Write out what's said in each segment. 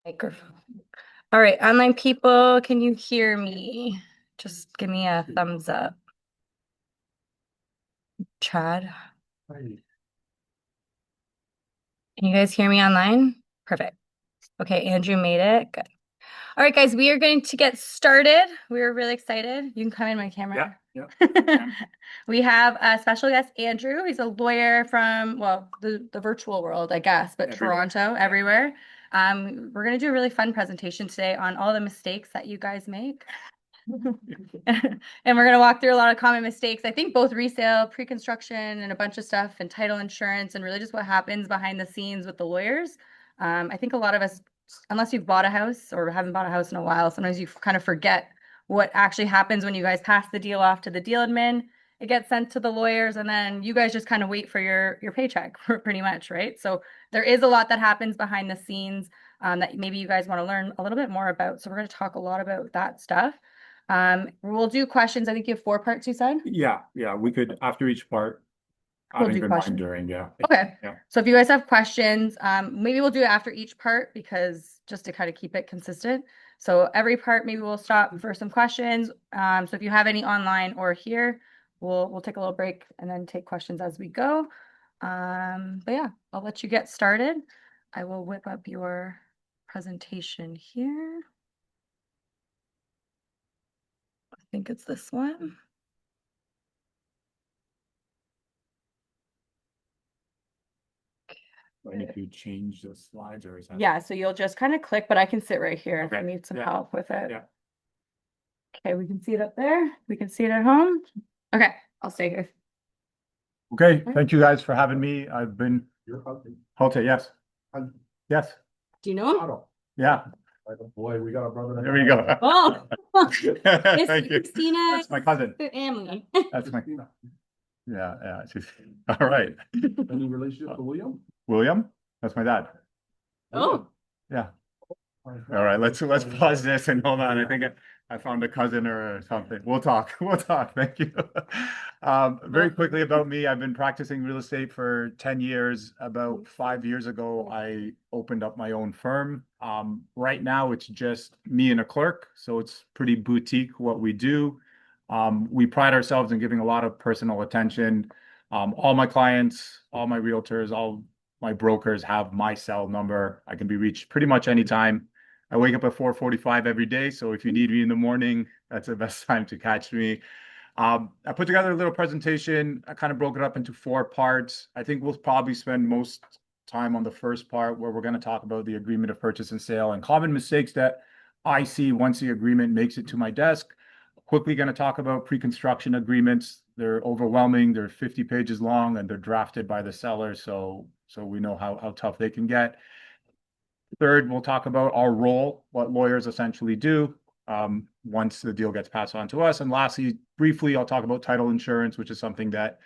Microphone. All right, online people, can you hear me? Just give me a thumbs up. Chad, can you guys hear me online? Perfect. Okay, Andrew made it. Good. All right, guys, we are going to get started. We're really excited. You can come in my camera. Yeah. We have a special guest, Andrew. He's a lawyer from, well, the virtual world, I guess, but Everywhere. Toronto, everywhere. We're going to do a really fun presentation today on all the mistakes that you guys make. And we're going to walk through a lot of common mistakes. I think both resale, pre-construction, and a bunch of stuff, and title insurance, and really just what happens behind the scenes with the lawyers. I think a lot of us, unless you've bought a house or haven't bought a house in a while, sometimes you kind of forget what actually happens when you guys pass the deal off to the deal admin. It gets sent to the lawyers, and then you guys just kind of wait for your paycheck, pretty much, right? So there is a lot that happens behind the scenes that maybe you guys want to learn a little bit more about. So we're going to talk a lot about that stuff. We'll do questions. I think you have 4 parts, you said? Yeah. We could, after each part, I We'll don't do even mind questions. during, yeah. Okay. Yeah. So if you guys have questions, maybe we'll do it after each part because just to kind of keep it consistent. So every part, maybe we'll stop for some questions. So if you have any online or here, we'll take a little break and then take questions as we go. But yeah, I'll let you get started. I will whip up your presentation here. I think it's this one. Do I need to change the slides or is that? Yeah, so you'll just kind of click, but I can sit right here if Okay. you need some Yeah. help with it. Yeah. Okay, we can see it up there. We can see it at home. Okay, I'll stay here. Okay, thank you guys for having me. I've been Halteh, yes. Yes, Do you know him? yeah. Boy, we got a brother. There we go. Oh, it's Thank you. Christina. That's my cousin. Emily. That's my, yeah. All right. Any relationship to William? William, that's my dad. Oh, Yeah. All right, let's pause this and hold on. I think I found a cousin or something. We'll talk. We'll talk. Thank you. Very quickly about me, I've been practicing real estate for 10 years. About 5 years ago, I opened up my own firm. Right now, it's just me and a clerk, so it's pretty boutique what we do. We pride ourselves in giving a lot of personal attention. All my clients, all my realtors, all my brokers have my cell number. I can be reached pretty much anytime. I wake up at 4:45 every day, so if you need me in the morning, that's the best time to catch me. I put together a little presentation. I kind of broke it up into 4 parts. I think we'll probably spend most time on the first part where we're going to talk about the agreement of purchase and sale and common mistakes that I see once the agreement makes it to my desk. Quickly going to talk about pre-construction agreements. They're overwhelming. They're 50 pages long and they're drafted by the seller. So we know how tough they can get. Third, we'll talk about our role, what lawyers essentially do once the deal gets passed on to us. And lastly, briefly, I'll talk about title insurance, which is something that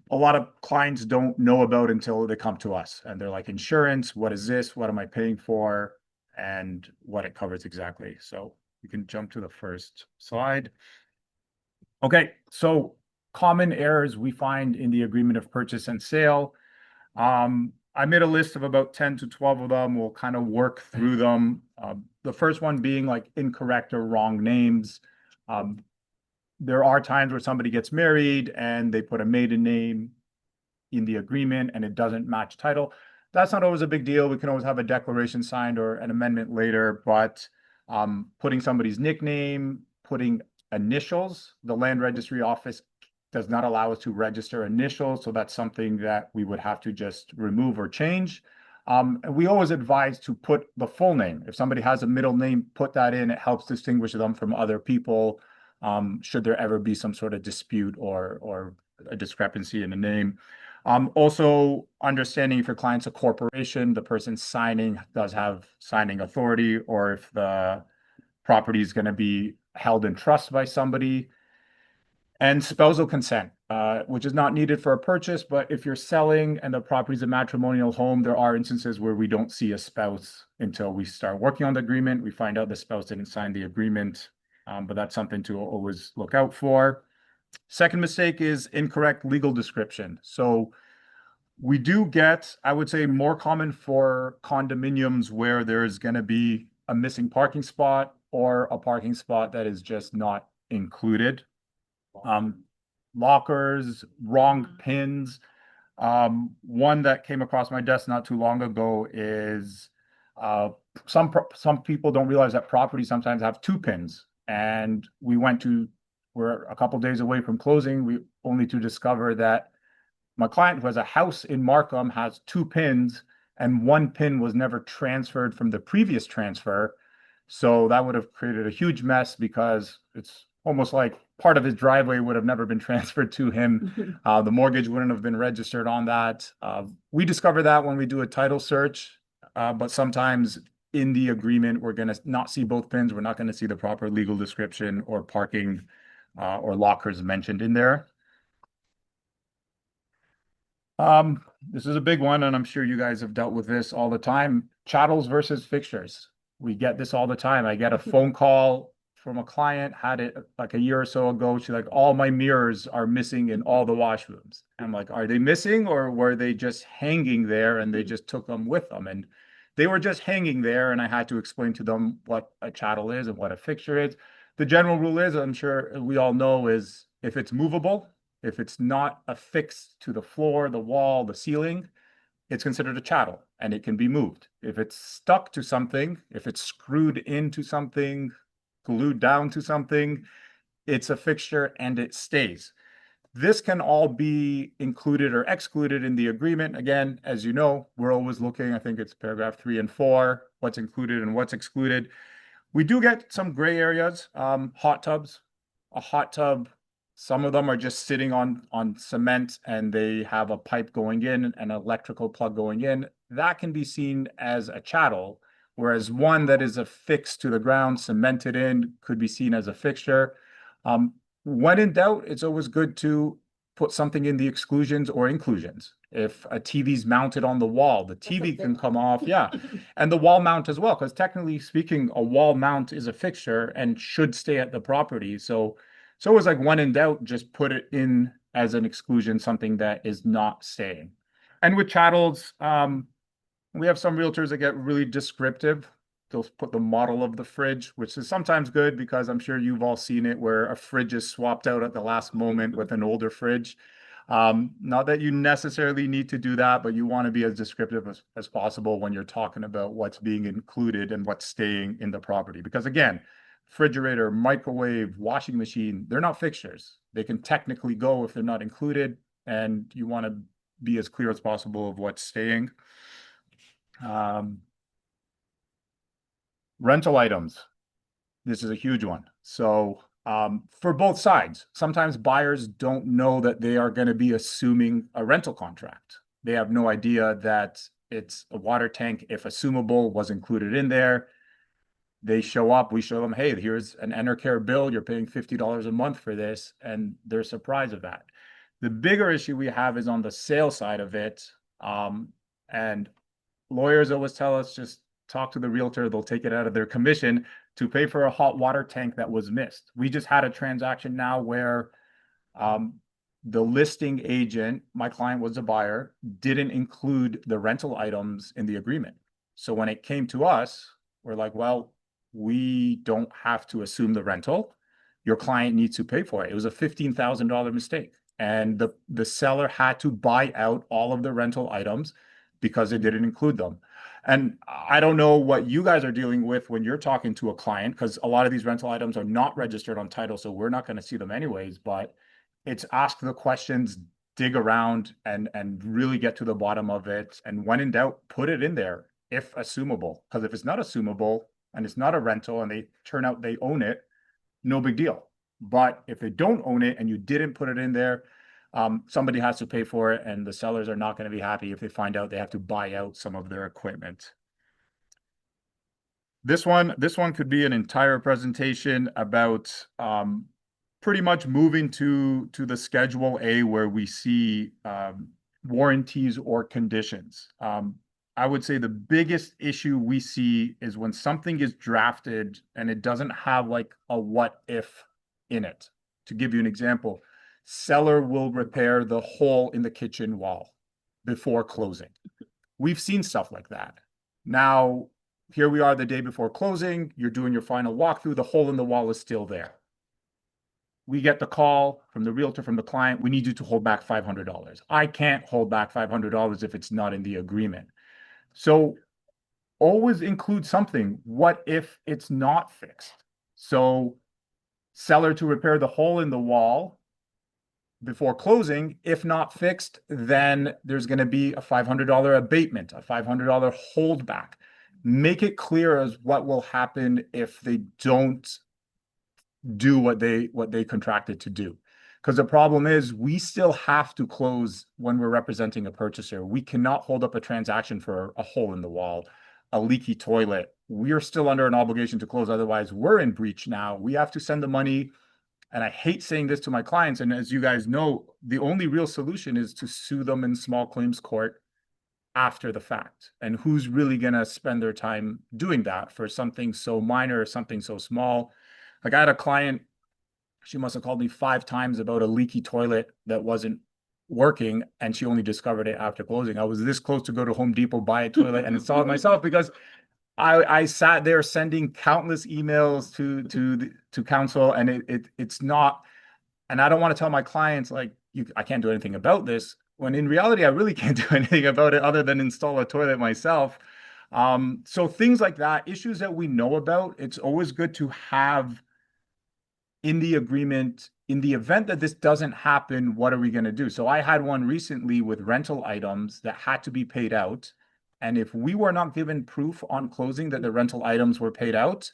a lot of clients don't know about until they come to us. And they're like, insurance, what is this? What am I paying for? And what it covers exactly. So you can jump to the first slide. Okay, so common errors we find in the agreement of purchase and sale. I made a list of about 10 to 12 of them. We'll kind of work through them. The first one being like incorrect or wrong names. There are times where somebody gets married and they put a maiden name in the agreement and it doesn't match title. That's not always a big deal. We can always have a declaration signed or an amendment later, but putting somebody's nickname, putting initials, the land registry office does not allow us to register initials. So that's something that we would have to just remove or change. And we always advise to put the full name. If somebody has a middle name, put that in. It helps distinguish them from other people. Should there ever be some sort of dispute or a discrepancy in the name. Also, understanding if your client's a corporation, the person signing does have signing authority, or if the property is going to be held in trust by somebody. And spousal consent, which is not needed for a purchase, but if you're selling and the property is a matrimonial home, there are instances where we don't see a spouse until we start working on the agreement. We find out the spouse didn't sign the agreement, but that's something to always look out for. Second mistake is incorrect legal description. So We do get, I would say, more common for condominiums where there's going to be a missing parking spot or a parking spot that is just not included. Lockers, wrong pins. One that came across my desk not too long ago is some people don't realize that properties sometimes have two pins. And we're a couple days away from closing, we only to discover that my client who has a house in Markham has two pins, and one pin was never transferred from the previous transfer. So that would have created a huge mess because it's almost like part of his driveway would have never been transferred to him. The mortgage wouldn't have been registered on that. We discover that when we do a title search, but sometimes in the agreement, we're going to not see both pins. We're not going to see the proper legal description or parking or lockers mentioned in there. This is a big one, and I'm sure you guys have dealt with this all the time. Chattels versus fixtures. We get this all the time. I get a phone call from a client, had it like a year or so ago. She's like, all my mirrors are missing in all the washrooms. I'm like, are they missing or were they just hanging there and they just took them with them? And they were just hanging there, and I had to explain to them what a chattel is and what a fixture is. The general rule is, I'm sure we all know, is if it's movable, if it's not affixed to the floor, the wall, the ceiling, it's considered a chattel and it can be moved. If it's stuck to something, if it's screwed into something, glued down to something, it's a fixture and it stays. This can all be included or excluded in the agreement. Again, as you know, we're always looking, I think it's paragraph 3 and 4, what's included and what's excluded. We do get some gray areas, hot tubs. A hot tub, some of them are just sitting on cement and they have a pipe going in, an electrical plug going in. That can be seen as a chattel, whereas one that is affixed to the ground, cemented in, could be seen as a fixture. When in doubt, it's always good to put something in the exclusions or inclusions. If a TV's mounted on the wall, the TV can come off, yeah, and the wall mount as well, because technically speaking, a wall mount is a fixture and should stay at the property. So it's like when in doubt, just put it in as an exclusion, something that is not staying. And with chattels, we have some realtors that get really descriptive. They'll put the model of the fridge, which is sometimes good because I'm sure you've all seen it where a fridge is swapped out at the last moment with an older fridge. Not that you necessarily need to do that, but you want to be as descriptive as possible when you're talking about what's being included and what's staying in the property. Because again, refrigerator, microwave, washing machine, they're not fixtures. They can technically go if they're not included, and you want to be as clear as possible of what's staying. Rental items. This is a huge one. So for both sides, sometimes buyers don't know that they are going to be assuming a rental contract. They have no idea that it's a water tank. If assumable was included in there, they show up, we show them, hey, here's an Enercare bill. You're paying $50 a month for this. And they're surprised of that. The bigger issue we have is on the sale side of it. And lawyers always tell us just talk to the realtor, they'll take it out of their commission to pay for a hot water tank that was missed. We just had a transaction now where the listing agent, my client was a buyer, didn't include the rental items in the agreement. So when it came to us, we're like, well, we don't have to assume the rental. Your client needs to pay for it. It was a $15,000 mistake. And the seller had to buy out all of the rental items because it didn't include them. And I don't know what you guys are dealing with when you're talking to a client, because a lot of these rental items are not registered on title, so we're not going to see them anyways. But it's ask the questions, dig around, and really get to the bottom of it. And when in doubt, put it in there if assumable. Because if it's not assumable and it's not a rental and they turn out they own it, no big deal. But if they don't own it and you didn't put it in there, somebody has to pay for it, and the sellers are not going to be happy if they find out they have to buy out some of their equipment. This one could be an entire presentation about pretty much moving to the Schedule A where we see warranties or conditions. I would say the biggest issue we see is when something is drafted and it doesn't have like a what if in it. To give you an example, seller will repair the hole in the kitchen wall. before closing. We've seen stuff like that. Now, here we are the day before closing, you're doing your final walkthrough, the hole in the wall is still there. We get the call from the realtor, from the client, we need you to hold back $500. I can't hold back $500 if it's not in the agreement. So always include something. What if it's not fixed? So seller to repair the hole in the wall before closing. If not fixed, then there's going to be a $500 abatement, a $500 holdback. Make it clear as what will happen if they don't do what they contracted to do. Because the problem is we still have to close when we're representing a purchaser. We cannot hold up a transaction for a hole in the wall, a leaky toilet. We are still under an obligation to close. Otherwise, we're in breach now. We have to send the money. And I hate saying this to my clients. And as you guys know, the only real solution is to sue them in small claims court after the fact. And who's really going to spend their time doing that for something so minor, something so small? Like I had a client, she must have called me 5 times about a leaky toilet that wasn't working, and she only discovered it after closing. I was this close to go to Home Depot, buy a toilet, and install it myself because I sat there sending countless emails to counsel, and it's not. And I don't want to tell my clients like I can't do anything about this, when in reality I really can't do anything about it other than install a toilet myself. So things like that, issues that we know about, it's always good to have in the agreement. In the event that this doesn't happen, what are we going to do? So I had one recently with rental items that had to be paid out. And if we were not given proof on closing that the rental items were paid out,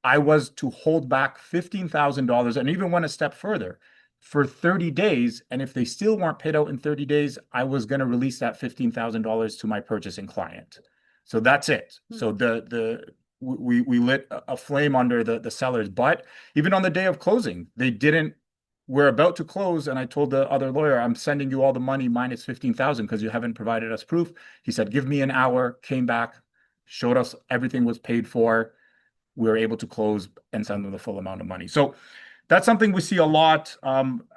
I was to hold back $15,000 and even went a step further for 30 days. And if they still weren't paid out in 30 days, I was going to release that $15,000 to my purchasing client. So that's it. So we lit a flame under the seller's butt. Even on the day of closing, we're about to close, and I told the other lawyer, I'm sending you all the money minus 15,000 because you haven't provided us proof. He said, give me an hour, came back, showed us everything was paid for. We were able to close and send them the full amount of money. So that's something we see a lot.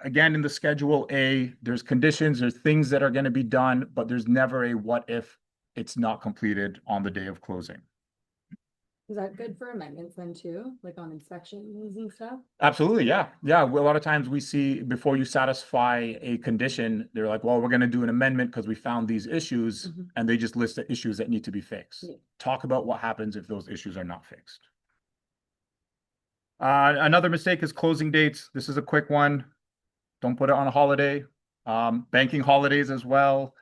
Again, in the Schedule A, there's conditions, there's things that are going to be done, but there's never a what if it's not completed on the day of closing. Is that good for amendments then too, like on inspections and stuff? Absolutely, yeah. Yeah, a lot of times we see before you satisfy a condition, they're like, well, we're going to do an amendment because we found these issues, and they just list the issues that need to be fixed. Yeah. Talk about what happens if those issues are not fixed. Another mistake is closing dates. This is a quick one. Don't put it on a holiday. Banking holidays as well.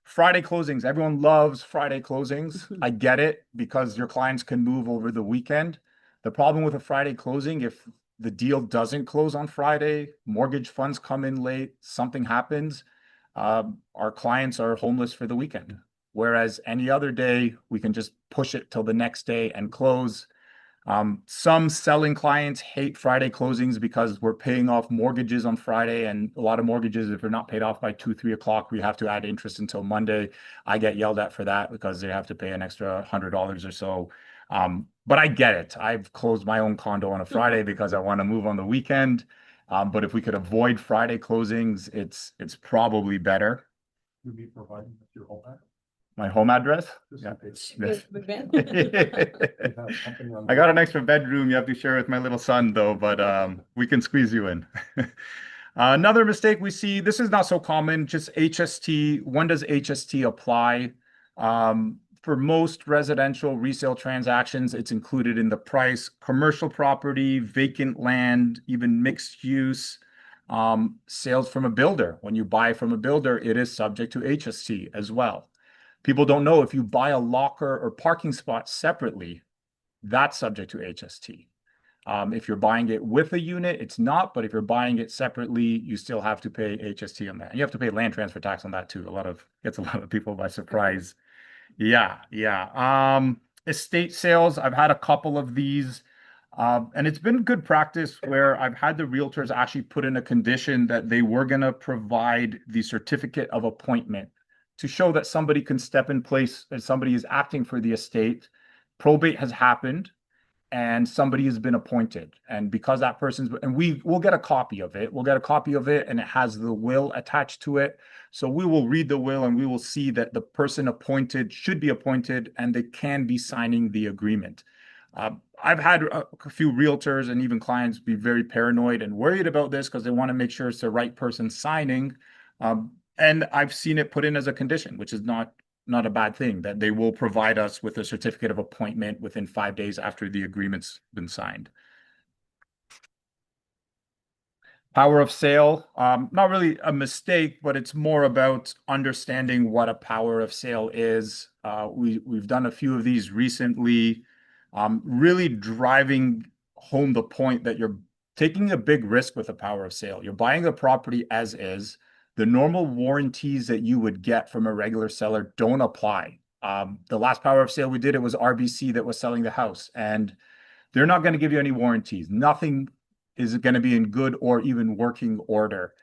Friday closings. Everyone loves Friday closings. I get it because your clients can move over the weekend. The problem with a Friday closing, if the deal doesn't close on Friday, mortgage funds come in late, something happens, our clients are homeless for the weekend. Whereas any other day, we can just push it till the next day and close. Some selling clients hate Friday closings because we're paying off mortgages on Friday, and a lot of mortgages, if they're not paid off by 2-3 o'clock, we have to add interest until Monday. I get yelled at for that because they have to pay an extra $100 or so. But I get it. I've closed my own condo on a Friday because I want to move on the weekend. But if we could avoid Friday closings, it's probably better. You'll be providing your home address? My home address? Just Yeah. in case. Yes. You have something on I got an extra bedroom you have to share with my little son, though, but we can squeeze you in. Another mistake we see, this is not so common, just HST. When does HST apply? For most residential resale transactions, it's included in the price. Commercial property, vacant land, even mixed use, sales from a builder. When you buy from a builder, it is subject to HST as well. People don't know if you buy a locker or parking spot separately, that's subject to HST. If you're buying it with a unit, it's not, but if you're buying it separately, you still have to pay HST on that. And you have to pay land transfer tax on that too. Gets a lot of people by surprise. Yeah. Estate sales, I've had a couple of these. And it's been good practice where I've had the realtors actually put in a condition that they were going to provide the certificate of appointment to show that somebody can step in place, that somebody is acting for the estate. Probate has happened, and somebody has been appointed. And because that person's, and we'll get a copy of it. We'll get a copy of it and it has the will attached to it. So we will read the will and we will see that the person appointed should be appointed and they can be signing the agreement. I've had a few realtors and even clients be very paranoid and worried about this because they want to make sure it's the right person signing. And I've seen it put in as a condition, which is not a bad thing, that they will provide us with a certificate of appointment within 5 days after the agreement's been signed. Power of sale, not really a mistake, but it's more about understanding what a power of sale is. We've done a few of these recently, really driving home the point that you're taking a big risk with a power of sale. You're buying a property as is. The normal warranties that you would get from a regular seller don't apply. The last power of sale we did, it was RBC that was selling the house, and they're not going to give you any warranties. Nothing is going to be in good or even working order.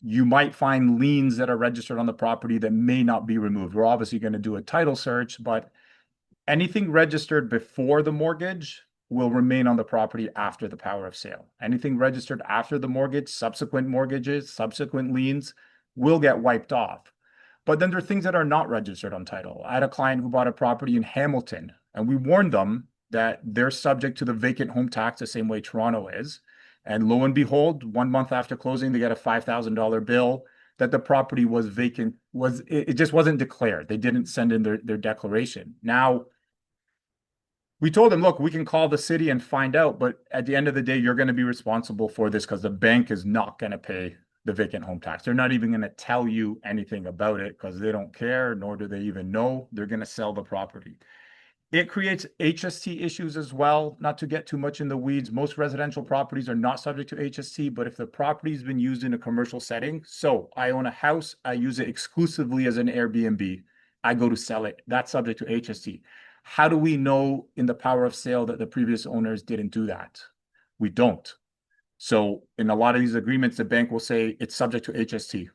You might find liens that are registered on the property that may not be removed. We're obviously going to do a title search, but anything registered before the mortgage will remain on the property after the power of sale. Anything registered after the mortgage, subsequent mortgages, subsequent liens will get wiped off. But then there are things that are not registered on title. I had a client who bought a property in Hamilton, and we warned them that they're subject to the vacant home tax the same way Toronto is. And lo and behold, 1 month after closing, they get a $5,000 bill that the property was vacant. It just wasn't declared. They didn't send in their declaration. Now, we told them, look, we can call the city and find out, but at the end of the day, you're going to be responsible for this because the bank is not going to pay the vacant home tax. They're not even going to tell you anything about it because they don't care, nor do they even know. They're going to sell the property. It creates HST issues as well. Not to get too much in the weeds, most residential properties are not subject to HST, but if the property's been used in a commercial setting, so I own a house, I use it exclusively as an Airbnb, I go to sell it, that's subject to HST. How do we know in the power of sale that the previous owners didn't do that? We don't. So in a lot of these agreements, the bank will say it's subject to HST,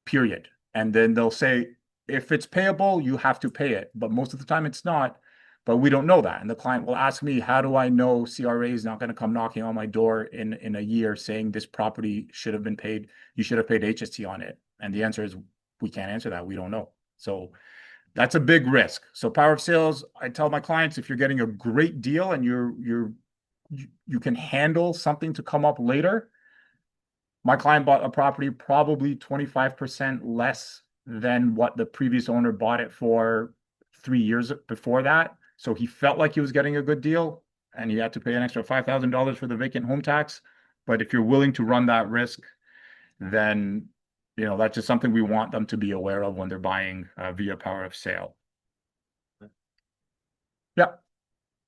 period. And then they'll say, if it's payable, you have to pay it. But most of the time it's not. But we don't know that. And the client will ask me, how do I know CRA is not going to come knocking on my door in a year saying this property should have been paid, you should have paid HST on it? And the answer is, we can't answer that. We don't know. So that's a big risk. So power of sales, I tell my clients, if you're getting a great deal and you can handle something to come up later. My client bought a property probably 25% less than what the previous owner bought it for 3 years before that. So he felt like he was getting a good deal and he had to pay an extra $5,000 for the vacant home tax. But if you're willing to run that risk, then, you know, that's just something we want them to be aware of when they're buying via power of sale. Yeah.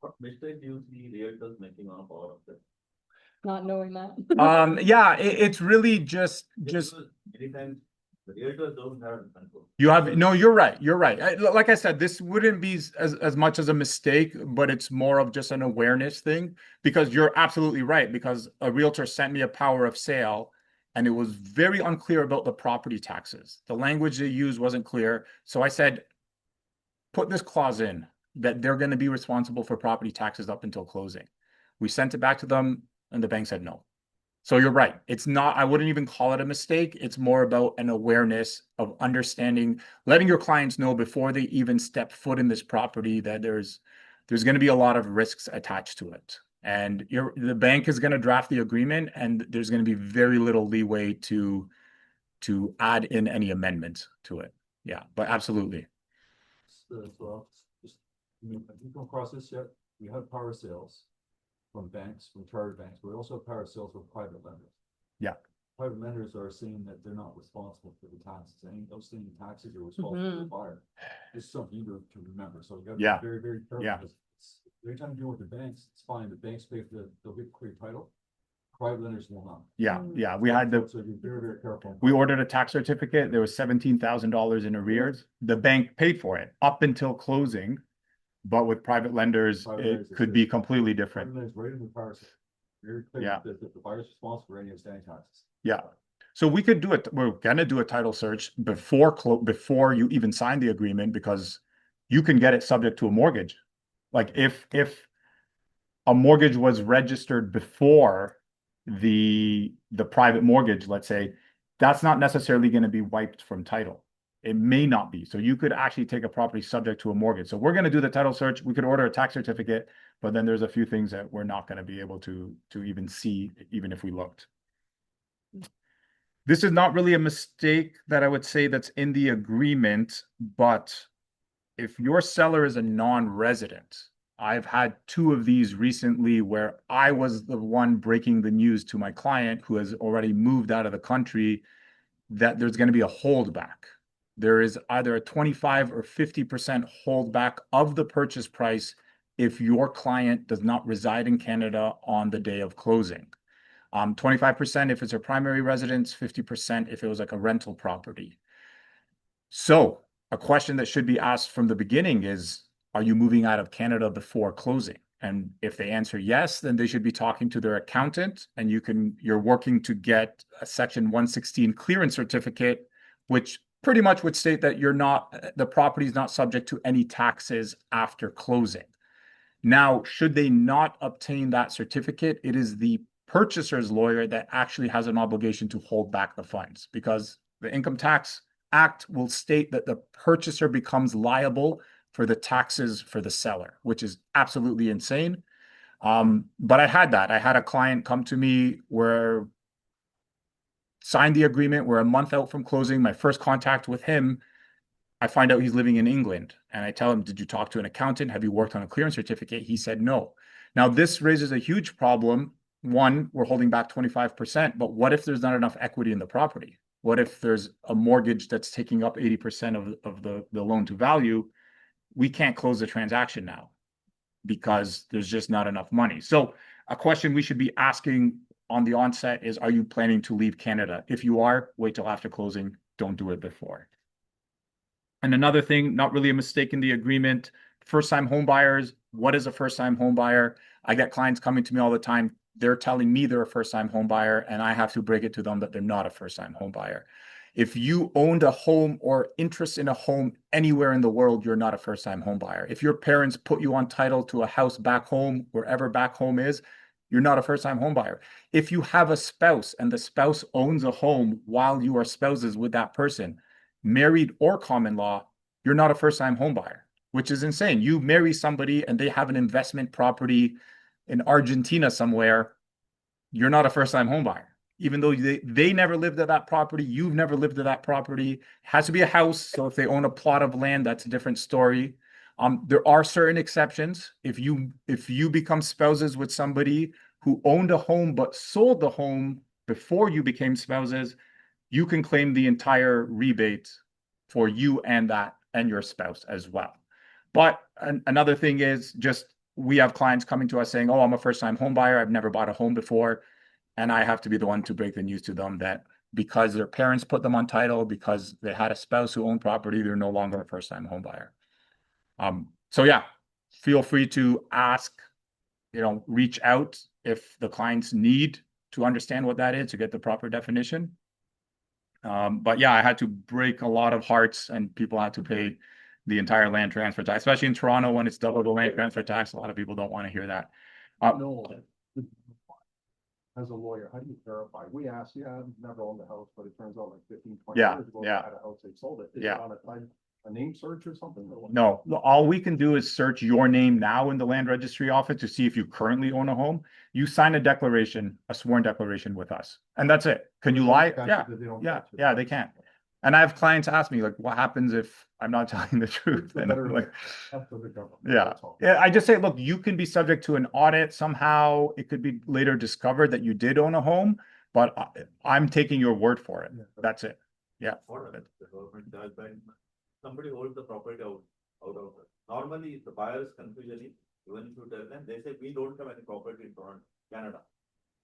What mistake do you see realtors making on power of sale? Not knowing that. Yeah, it's really just Because many times the realtors don't have control. you're right. You're right. Like I said, this wouldn't be as much as a mistake, but it's more of just an awareness thing, because you're absolutely right. Because a realtor sent me a power of sale and it was very unclear about the property taxes. The language they used wasn't clear. So I said, put this clause in that they're going to be responsible for property taxes up until closing. We sent it back to them and the bank said no. So you're right. It's not, I wouldn't even call it a mistake. It's more about an awareness of understanding, letting your clients know before they even step foot in this property that there's going to be a lot of risks attached to it. And the bank is going to draft the agreement and there's going to be very little leeway to add in any amendments to it. Yeah, but absolutely. So just, have you come across this yet? We have power sales from banks, from chartered banks, but we also have power sales from private lenders. Yeah. Private lenders are saying that they're not responsible for the taxes. Any outstanding taxes are responsible for the buyer. This is something you to remember. So you got to Yeah. be very, very careful. Yeah. Because every time you deal with the banks, it's fine. The banks pay for they'll get clear title. Private lenders will not. Yeah. We had So you're very, very careful. we ordered a tax certificate. There was $17,000 in arrears. The bank paid for it up until closing, but with private lenders, it could be completely different. Private lenders right in the power sale. Very clear Yeah. that the buyer's responsible for any outstanding taxes. Yeah. So we could do it. We're gonna do a title search before you even sign the agreement, because you can get it subject to a mortgage. Like if a mortgage was registered before the private mortgage, let's say, that's not necessarily going to be wiped from title. It may not be. So you could actually take a property subject to a mortgage. So we're going to do the title search. We could order a tax certificate, but then there's a few things that we're not going to be able to even see, even if we looked. This is not really a mistake that I would say that's in the agreement, but if your seller is a non-resident, I've had two of these recently where I was the one breaking the news to my client who has already moved out of the country that there's going to be a holdback. There is either a 25 or 50% holdback of the purchase price if your client does not reside in Canada on the day of closing. 25% if it's a primary residence, 50% if it was like a rental property. So a question that should be asked from the beginning is, are you moving out of Canada before closing? And if they answer yes, then they should be talking to their accountant, and you're working to get a Section 116 clearance certificate, which pretty much would state that the property is not subject to any taxes after closing. Now, should they not obtain that certificate, it is the purchaser's lawyer that actually has an obligation to hold back the funds, because the Income Tax Act will state that the purchaser becomes liable for the taxes for the seller, which is absolutely insane. But I had a client come to me where signed the agreement. We're a month out from closing. My first contact with him, I find out he's living in England, and I tell him, did you talk to an accountant? Have you worked on a clearance certificate? He said no. Now, this raises a huge problem. One, we're holding back 25%, but what if there's not enough equity in the property? What if there's a mortgage that's taking up 80% of the loan to value? We can't close the transaction now because there's just not enough money. So a question we should be asking on the onset is, are you planning to leave Canada? If you are, wait till after closing. Don't do it before. And another thing, not really a mistake in the agreement, first-time home buyers. What is a first-time home buyer? I get clients coming to me all the time. They're telling me they're a first-time home buyer, and I have to break it to them that they're not a first-time home buyer. If you owned a home or interest in a home anywhere in the world, you're not a first-time home buyer. If your parents put you on title to a house back home, wherever back home is, you're not a first-time home buyer. If you have a spouse and the spouse owns a home while you are spouses with that person, married or common law, you're not a first-time home buyer, which is insane. You marry somebody and they have an investment property in Argentina somewhere, you're not a first-time home buyer. Even though they never lived at that property, you've never lived at that property. It has to be a house. So if they own a plot of land, that's a different story. There are certain exceptions. If you become spouses with somebody who owned a home but sold the home before you became spouses, you can claim the entire rebate for you and your spouse as well. But another thing is just, we have clients coming to us saying, oh, I'm a first-time home buyer. I've never bought a home before. And I have to be the one to break the news to them that because their parents put them on title, because they had a spouse who owned property, they're no longer a first-time home buyer. So yeah, feel free to ask, reach out if the clients need to understand what that is to get the proper definition. But yeah, I had to break a lot of hearts, and people had to pay the entire land transfer tax, especially in Toronto when it's double the land transfer tax. A lot of people don't want to hear that. No, as a lawyer, how do you verify? We asked, I've never owned a house, but it turns out like 15, 20 Yeah, years ago, yeah. I had a house, they sold it. Is Yeah. it on a name search or something? Or what? No, all we can do is search your name now in the land registry office to see if you currently own a home. You sign a declaration, a sworn declaration with us, and that's it. Can you lie? Yeah, yeah, they can. And I have clients ask me, like, what happens if I'm not telling the truth? And I'm like, yeah. I just say, look, you can be subject to an audit somehow. It could be later discovered that you did own a home, but I'm taking your word for it. That's it. Yeah. What about the government charge by somebody holds the property out of it. Normally, the buyer's confusion is, even if you tell them, they say, we don't have any property in Toronto, Canada.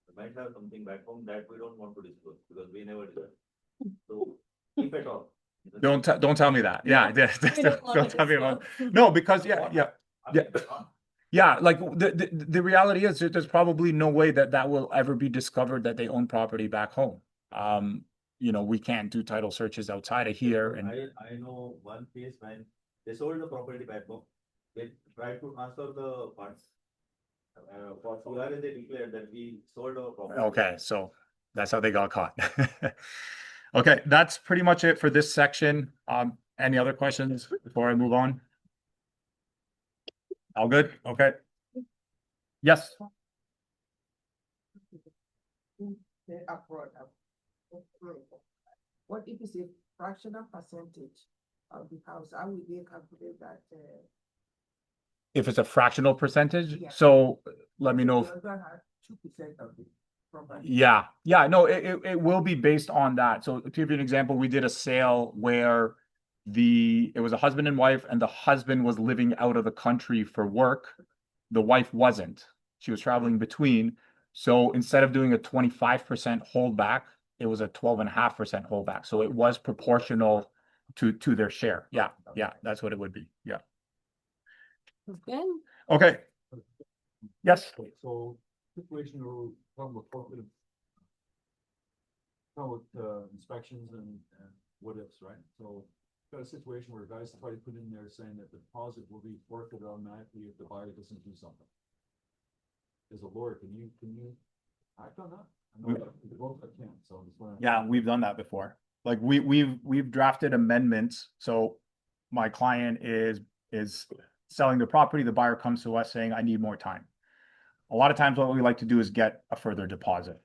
They might have something back home that we don't want to disclose because we never did that. So, if at all. Don't tell me that. Yeah, don't tell me about. No, because yeah, like the reality is that there's probably no way that will ever be discovered that they own property back home. We can't do title searches outside of here. And I know one case when they sold the property back home. They tried to transfer the funds. For Tulare, they declared that we sold our property. Okay, so that's how they got caught. Okay, that's pretty much it for this section. Any other questions before I move on? All good? Okay. Yes. What if it's a fractional percentage of the house? How will they calculate that? If it's a fractional percentage, Yeah. so let me know. The other had 2% of the property. Yeah, no, it will be based on that. So to give you an example, we did a sale where it was a husband and wife, and the husband was living out of the country for work. The wife wasn't. She was traveling between. So instead of doing a 25% holdback, it was a 12.5% holdback. So it was proportional to their share. Yeah, that's what it would be. Yeah. Good. Okay. Yes. So situation where we're talking about forfeit, inspections and what ifs, right? So got a situation where guys try to put in there saying that the deposit will be forfeited automatically if the buyer doesn't do something. As a lawyer, can you act on that? I know the both I can't, so I'm just wondering. Yeah, we've done that before. Like we've drafted amendments. So my client is selling the property. The buyer comes to us saying, I need more time. A lot of times what we like to do is get a further deposit.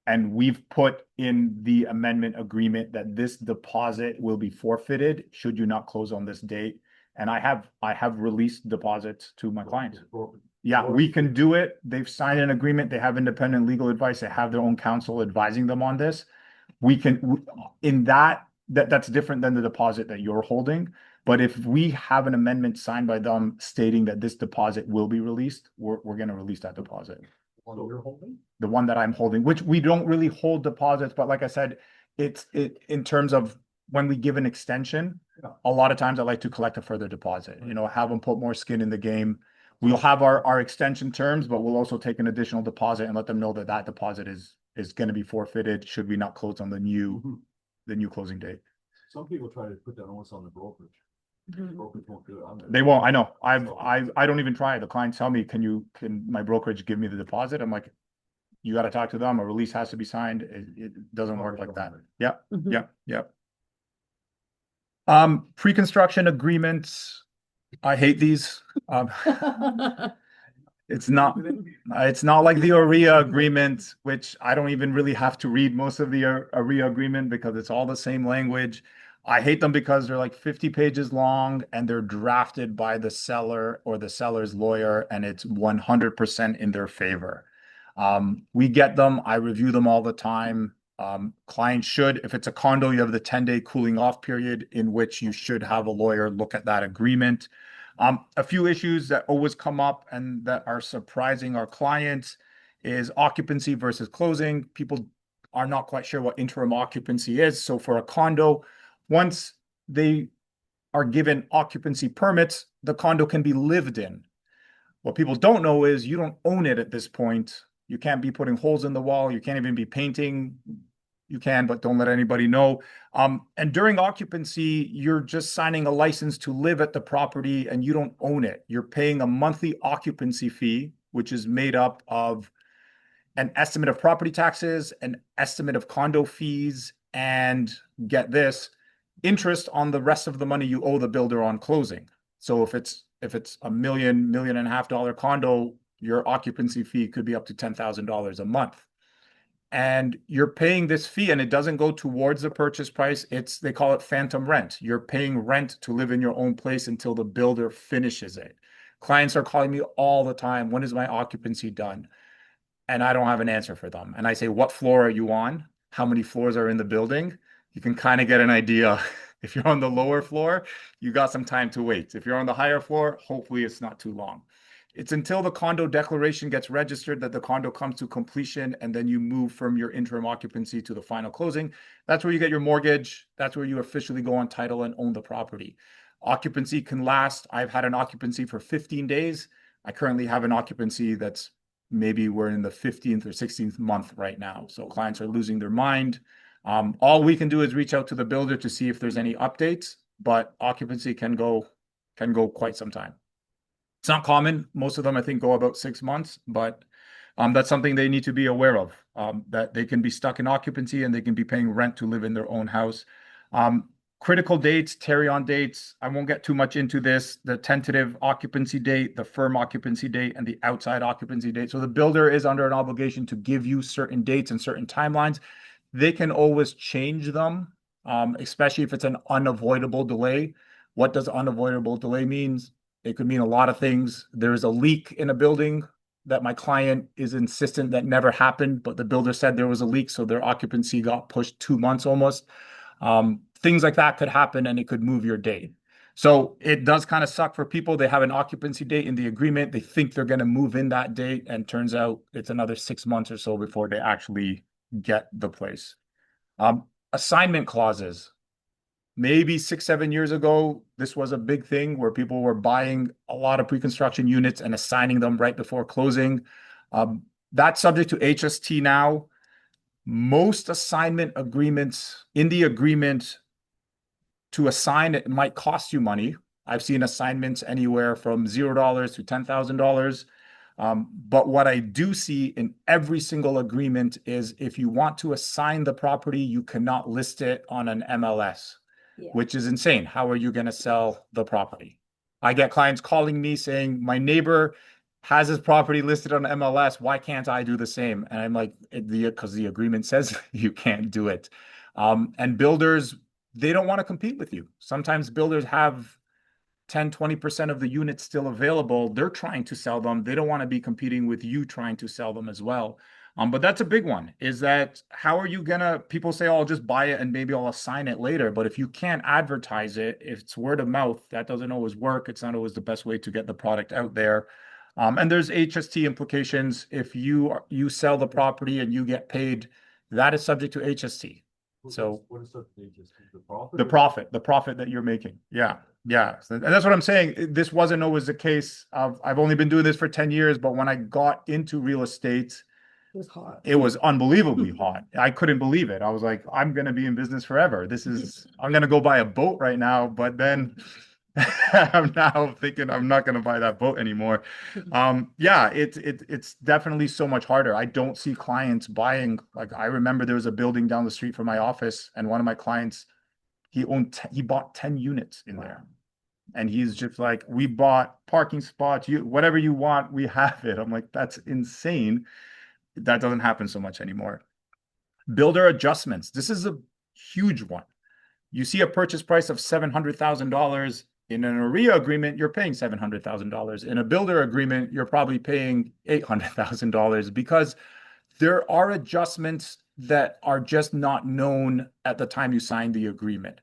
And we've put in the amendment agreement that this deposit will be forfeited should you not close on this date. And I have released deposits to my clients. Yeah, we can do it. They've signed an agreement. They have independent legal advice. They have their own counsel advising them on this. We can, in that's different than the deposit that you're holding. But if we have an amendment signed by them stating that this deposit will be released, we're going to release that deposit. One you're holding? The one that I'm holding, which we don't really hold deposits, but like I said, it in terms of when we give an extension, a lot of times I like to collect a further deposit, have them put more skin in the game. We'll have our extension terms, but we'll also take an additional deposit and let them know that that deposit is going to be forfeited should we not close on the new closing date. Some people try to put that almost on the brokerage. Brokerage won't do it. I'm They won't. I know. I don't even try. The clients tell me, can my brokerage give me the deposit? I'm like, you got to talk to them. A release has to be signed. It doesn't work like that. Yeah. Pre-construction agreements. I hate these. It's not like the OREA agreement, which I don't even really have to read most of the OREA agreement because it's all the same language. I hate them because they're like 50 pages long and they're drafted by the seller or the seller's lawyer, and it's 100% in their favor. We get them. I review them all the time. Clients should, if it's a condo, you have the 10-day cooling off period in which you should have a lawyer look at that agreement. A few issues that always come up and that are surprising our clients is occupancy versus closing. People are not quite sure what interim occupancy is. So for a condo, once they are given occupancy permits, the condo can be lived in. What people don't know is you don't own it at this point. You can't be putting holes in the wall. You can't even be painting. You can, but don't let anybody know. And during occupancy, you're just signing a license to live at the property and you don't own it. You're paying a monthly occupancy fee, which is made up of an estimate of property taxes, an estimate of condo fees, and get this, interest on the rest of the money you owe the builder on closing. So if it's $1 million, $1.5 million condo, your occupancy fee could be up to $10,000 a month. And you're paying this fee and it doesn't go towards the purchase price. They call it phantom rent. You're paying rent to live in your own place until the builder finishes it. Clients are calling me all the time, when is my occupancy done? And I don't have an answer for them. And I say, what floor are you on? How many floors are in the building? You can kind of get an idea. If you're on the lower floor, you got some time to wait. If you're on the higher floor, hopefully it's not too long. It's until the condo declaration gets registered that the condo comes to completion, and then you move from your interim occupancy to the final closing. That's where you get your mortgage. That's where you officially go on title and own the property. Occupancy can last. I've had an occupancy for 15 days. I currently have an occupancy that's maybe we're in the 15th or 16th month right now. So clients are losing their mind. All we can do is reach out to the builder to see if there's any updates, but occupancy can go quite some time. It's not common. Most of them, I think, go about 6 months, but that's something they need to be aware of, that they can be stuck in occupancy and they can be paying rent to live in their own house. Critical dates, carry-on dates. I won't get too much into this. The tentative occupancy date, the firm occupancy date, and the outside occupancy date. So the builder is under an obligation to give you certain dates and certain timelines. They can always change them, especially if it's an unavoidable delay. What does unavoidable delay means? It could mean a lot of things. There's a leak in a building that my client is insistent that never happened, but the builder said there was a leak, so their occupancy got pushed 2 months almost. Things like that could happen and it could move your date. So it does kind of suck for people. They have an occupancy date in the agreement. They think they're going to move in that date, and turns out it's another 6 months or so before they actually get the place. Assignment clauses. Maybe 6, 7 years ago, this was a big thing where people were buying a lot of pre-construction units and assigning them right before closing. That's subject to HST now. Most assignment agreements, in the agreement to assign it might cost you money. I've seen assignments anywhere from $0 to $10,000. But what I do see in every single agreement is if you want to assign the property, you cannot list it on an MLS. Yeah. Which is insane. How are you going to sell the property? I get clients calling me saying, my neighbor has his property listed on MLS. Why can't I do the same? And I'm like, because the agreement says you can't do it. And builders, they don't want to compete with you. Sometimes builders have 10, 20% of the units still available. They're trying to sell them. They don't want to be competing with you trying to sell them as well. But that's a big one, is that how are you gonna, people say, oh, I'll just buy it and maybe I'll assign it later. But if you can't advertise it, if it's word of mouth, that doesn't always work. It's not always the best way to get the product out there. And there's HST implications. If you sell the property and you get paid, that is subject to HST. So what is that? Just the profit? the profit that you're making. Yeah. Yeah. And that's what I'm saying. This wasn't always the case. I've only been doing this for 10 years, but when I got into real estate, It was hard. it was unbelievably hot. I couldn't believe it. I was like, I'm going to be in business forever. I'm going to go buy a boat right now. But then I'm now thinking I'm not going to buy that boat anymore. Yeah, it's definitely so much harder. I don't see clients buying. Like, I remember there was a building down the street from my office, and one of my clients, he bought 10 units in there. And he's just like, we bought parking spots, whatever you want, we have it. I'm like, that's insane. That doesn't happen so much anymore. Builder adjustments. This is a huge one. You see a purchase price of $700,000. In an AREA agreement, you're paying $700,000. In a builder agreement, you're probably paying $800,000 because there are adjustments that are just not known at the time you sign the agreement.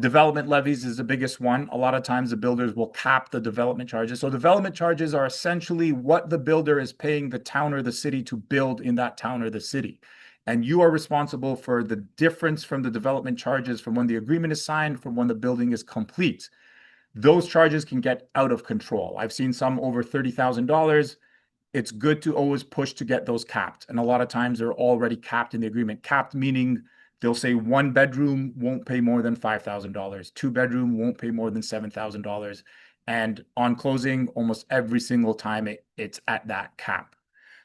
Development levies is the biggest one. A lot of times the builders will cap the development charges. So development charges are essentially what the builder is paying the town or the city to build in that town or the city. And you are responsible for the difference from the development charges from when the agreement is signed from when the building is complete. Those charges can get out of control. I've seen some over $30,000. It's good to always push to get those capped. And a lot of times they're already capped in the agreement. Capped meaning they'll say 1 bedroom won't pay more than $5,000. 2 bedroom won't pay more than $7,000. And on closing, almost every single time it's at that cap.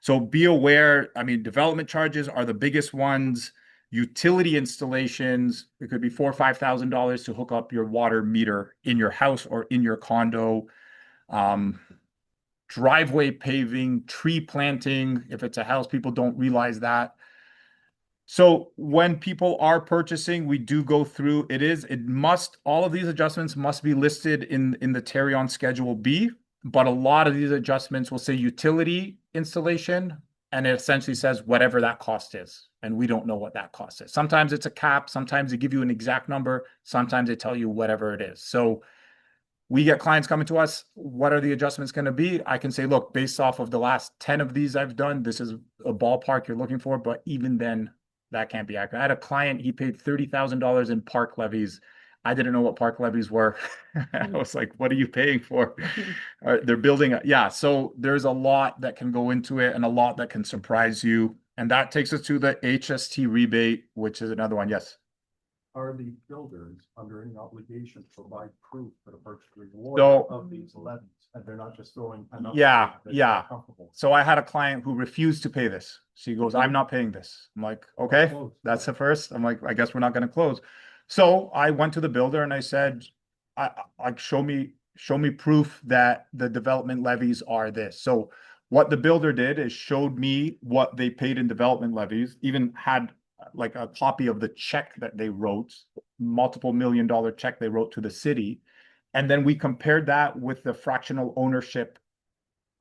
So be aware. I mean, development charges are the biggest ones. Utility installations, it could be $4,000 or $5,000 to hook up your water meter in your house or in your condo. Driveway paving, tree planting. If it's a house, people don't realize that. So when people are purchasing, we do go through, all of these adjustments must be listed in the Tarion Schedule B, but a lot of these adjustments will say utility installation, and it essentially says whatever that cost is. And we don't know what that cost is. Sometimes it's a cap, sometimes they give you an exact number, sometimes they tell you whatever it is. So we get clients coming to us, what are the adjustments going to be? I can say, look, based off of the last 10 of these I've done, this is a ballpark you're looking for, but even then, that can't be accurate. I had a client, he paid $30,000 in park levies. I didn't know what park levies were. I was like, what are you paying for? They're building. Yeah. So there's a lot that can go into it and a lot that can surprise you. And that takes us to the HST rebate, which is another one. Yes. are the builders under any obligation to provide proof for the purchase reward So- of these levies? And they're not just throwing a number Yeah, that they're yeah. comfortable. So I had a client who refused to pay this. She goes, I'm not paying this. I'm like, okay, close. that's the first. I'm like, I guess we're not going to close. So I went to the builder and I said, I show me proof that the development levies are this. So what the builder did is showed me what they paid in development levies, even had like a copy of the check that they wrote, multiple $1 million check they wrote to the city. And then we compared that with the fractional ownership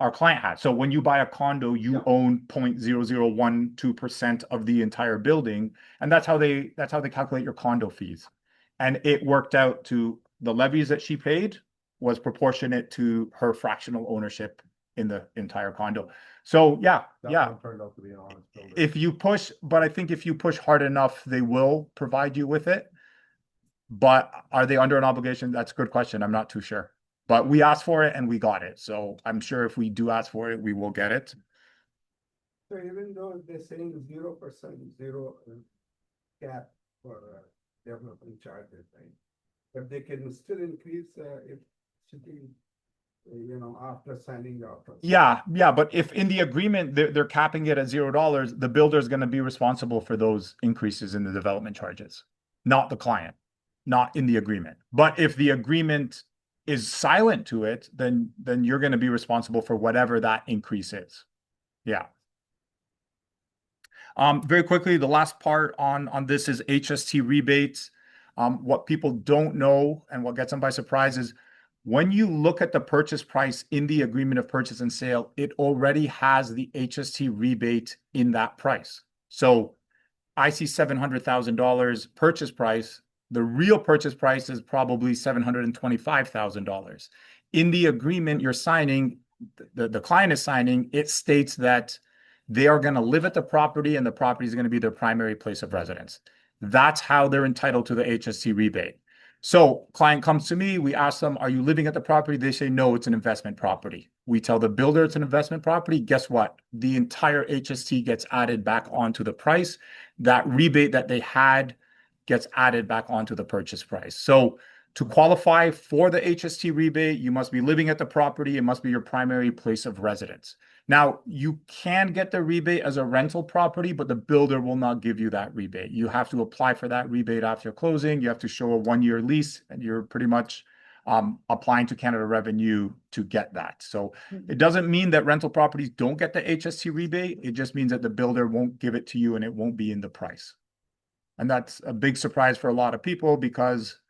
our client had. So when you buy a condo, you Yeah. own 0.0012% of the entire building. And that's how they calculate your condo fees. And it worked out to the levies that she paid was proportionate to her fractional ownership in the entire condo. So yeah, That one turned out to be an honest builder. if you push, but I think if you push hard enough, they will provide you with it. But are they under an obligation? That's a good question. I'm not too sure. But we asked for it and we got it. So I'm sure if we do ask for it, we will get it. So even though they're saying 0%, zero cap for development charges, right? But they can still increase if city, after signing the offer. Yeah, but if in the agreement they're capping it at $0, the builder is going to be responsible for those increases in the development charges, not the client, not in the agreement. But if the agreement is silent to it, then you're going to be responsible for whatever that increase is. Yeah. Very quickly, the last part on this is HST rebates. What people don't know and what gets them by surprise is when you look at the purchase price in the agreement of purchase and sale, it already has the HST rebate in that price. So I see $700,000 purchase price. The real purchase price is probably $725,000. In the agreement you're signing, the client is signing, it states that they are going to live at the property and the property is going to be their primary place of residence. That's how they're entitled to the HST rebate. So client comes to me, we ask them, are you living at the property? They say, no, it's an investment property. We tell the builder it's an investment property. Guess what? The entire HST gets added back onto the price. That rebate that they had gets added back onto the purchase price. So to qualify for the HST rebate, you must be living at the property. It must be your primary place of residence. Now, you can get the rebate as a rental property, but the builder will not give you that rebate. You have to apply for that rebate after closing. You have to show a 1-year lease, and you're pretty much applying to Canada Revenue to get that. So it doesn't mean that rental properties don't get the HST rebate. It just means that the builder won't give it to you and it won't be in the price. And that's a big surprise for a lot of people because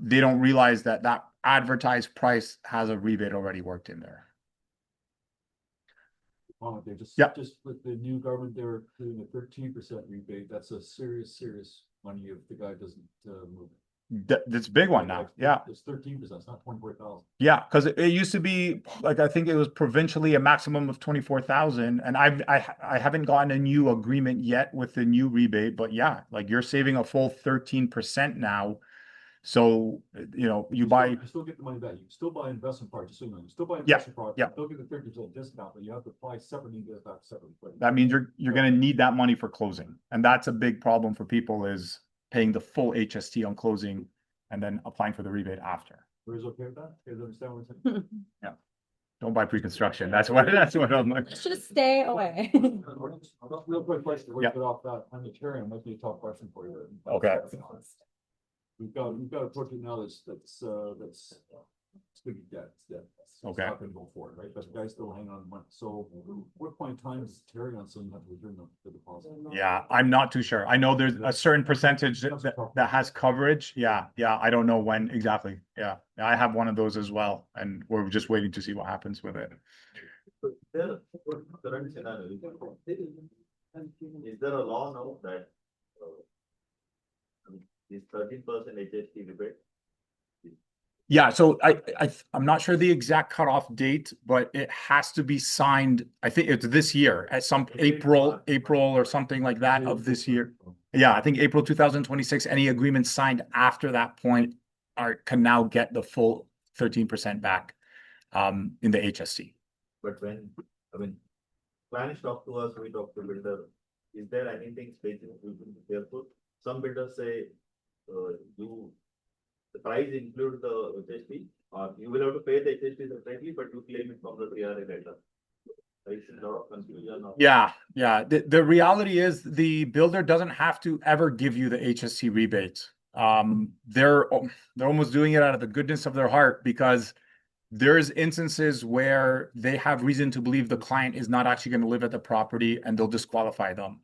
they don't realize that that advertised price has a rebate already worked in there. They just Yeah. with the new government, they're doing a 13% rebate. That's a serious money if the guy doesn't move. That's a big one now. Yeah. It's 13%, it's not 24,000. Yeah, because it used to be like I think it was provincially a maximum of 24,000, and I haven't gotten a new agreement yet with the new rebate, but yeah, like you're saving a full 13% now. So you buy. You still get the money back. You still buy investment property. You still buy Yeah, investment property. yeah. You still get the 30% discount, but you have to apply separately and get it back separately. That means you're going to need that money for closing, and that's a big problem for people is paying the full HST on closing and then applying for the rebate after. Where's okay with that? You guys understand what I'm saying? Yeah. Don't buy pre-construction. That's what I'm like. Just stay away. Real quick question. Yeah. Right off that, I'm the chair, might be a tough question for you. Okay. We've got a project now that's it's gonna be dead, it's dead. It's Okay. not gonna go forward, right? But the guy's still hanging on the money. So what point in time does Terry on something have to return the deposit? Yeah, I'm not too sure. I know there's a certain percentage that has coverage. Yeah, I don't know when exactly. Yeah, I have one of those as well, and we're just waiting to see what happens with it. So there, current scenario, is there a law now that this 13% HST rebate? Yeah, so I'm not sure the exact cutoff date, but it has to be signed. I think it's this year at some April or something like that of this year. Yeah, I think April 2026. Any agreements signed after that point can now get the full 13% back in the HST. But clients talk to us, we talk to builder. Is there anything specific we can be careful? Some builders say the price include the HST, or you will have to pay the HST separately, but you claim it from the PRA later. There is a lot of confusion. Yeah, yeah. The reality is the builder doesn't have to ever give you the HST rebate. They're almost doing it out of the goodness of their heart because there's instances where they have reason to believe the client is not actually going to live at the property and they'll disqualify them.